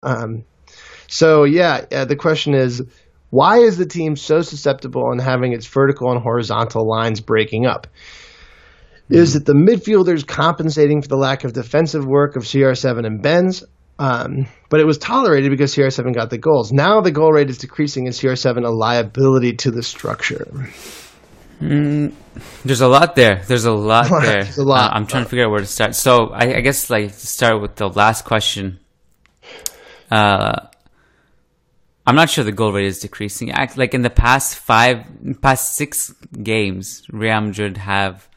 The question is, why is the team so susceptible in having its vertical and horizontal lines breaking up? Is it the midfielders compensating for the lack of defensive work of CR7 and Benz? But it was tolerated because CR7 got the goals. Now the goal rate is decreasing, and CR7 a liability to the structure. There's a lot there. There's a lot there. There's a lot. I'm trying to figure out where to start. So I guess to start with the last question. I'm not sure the goal rate is decreasing. Like in the past 6 games, Real Madrid have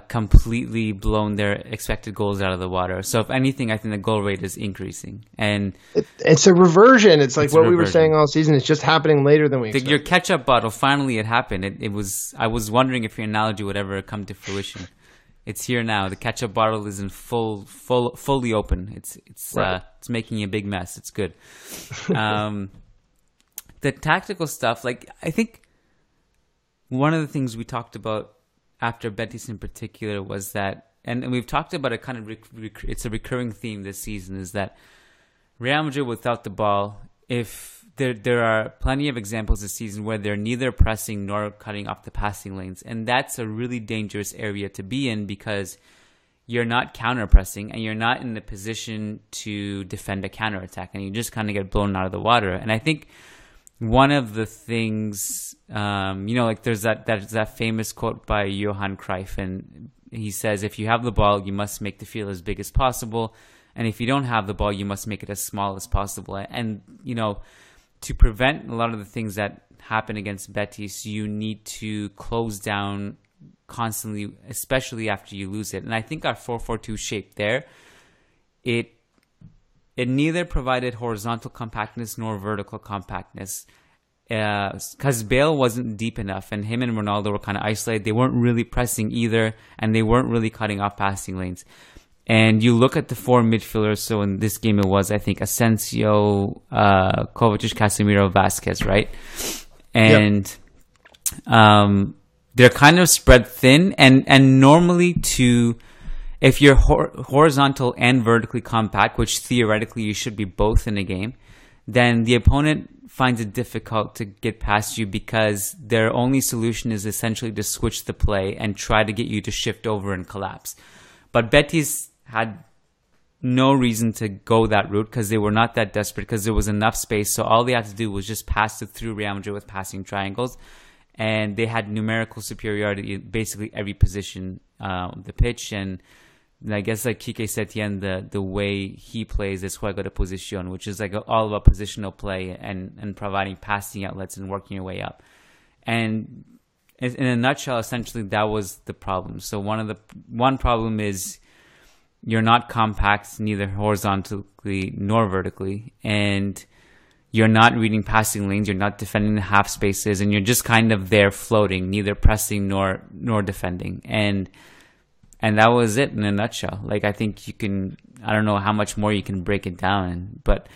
completely blown their expected goals out of the water. So if anything, I think the goal rate is increasing, and it's a reversion. It's like what we were saying all season. It's just happening later than we expected. Your ketchup bottle, finally it happened. I was wondering if your analogy would ever come to fruition. It's here now. The ketchup bottle is in fully open. It's making a big mess. It's good. The tactical stuff, I think one of the things we talked about after Betis in particular was that, and we've talked about it kind of, it's a recurring theme this season, is that Real Madrid without the ball, if there are plenty of examples this season where they're neither pressing nor cutting off the passing lanes. And that's a really dangerous area to be in because you're not counter-pressing and you're not in the position to defend a counterattack, and you just kind of get blown out of the water. And I think one of the things, there's that famous quote by Johan Cruyff, and he says, if you have the ball, you must make the field as big as possible. And if you don't have the ball, you must make it as small as possible. And, to prevent a lot of the things that happen against Betis, you need to close down constantly, especially after you lose it. And I think our 4-4-2 shape there, it neither provided horizontal compactness nor vertical compactness, because Bale wasn't deep enough, and him and Ronaldo were kind of isolated. They weren't really pressing either, and they weren't really cutting off passing lanes. And you look at the 4 midfielders. So in this game, it was, I think, Asensio, Kovacic, Casemiro, Vasquez, right? And they're kind of spread thin, and normally if you're horizontal and vertically compact, which theoretically you should be both in a game, then the opponent finds it difficult to get past you because their only solution is essentially to switch the play and try to get you to shift over and collapse. But Betis had no reason to go that route because they were not that desperate, because there was enough space. So all they had to do was just pass it through Real Madrid with passing triangles. And they had numerical superiority in basically every position of the pitch. And I guess like Kike Setien, the way he plays is juego de posición, which is all about positional play and providing passing outlets and working your way up. And in a nutshell, essentially that was the problem. So one problem is you're not compact, neither horizontally nor vertically, and you're not reading passing lanes, you're not defending the half spaces, and you're just kind of there floating, neither pressing nor defending. And that was it in a nutshell. I think I don't know how much more you can break it down, but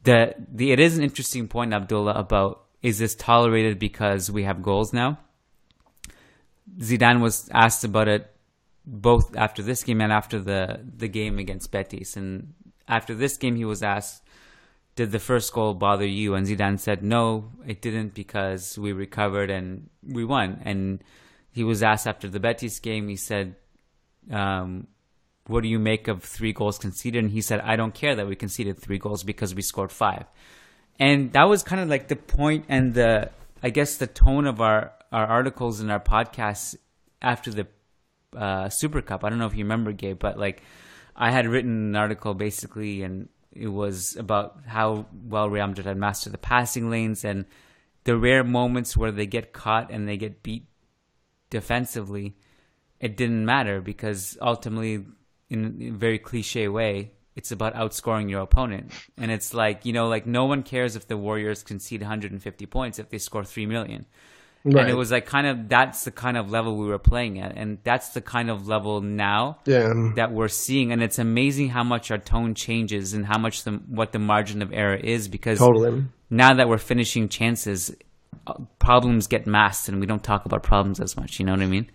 it is an interesting point, Abdullah, about, is this tolerated because we have goals now? Zidane was asked about it both after this game and after the game against Betis. And after this game, he was asked, did the first goal bother you? And Zidane said, no, it didn't, because we recovered and we won. And he was asked after the Betis game, he said, what do you make of 3 goals conceded? And he said, I don't care that we conceded 3 goals because we scored 5. And that was kind of like the point and the tone of our articles and our podcasts after the Super Cup. I don't know if you remember, Gabe, but I had written an article basically, and it was about how well Real Madrid had mastered the passing lanes, and the rare moments where they get caught and they get beat defensively, it didn't matter, because ultimately, in a very cliche way, it's about outscoring your opponent. And it's no one cares if the Warriors concede 150 points if they score 3 million. Right. And it was that's the kind of level we were playing at. And that's the kind of level now that we're seeing. And it's amazing how much our tone changes and how much what the margin of error is, because now that we're finishing chances, problems get masked and we don't talk about problems as much. You know what I mean?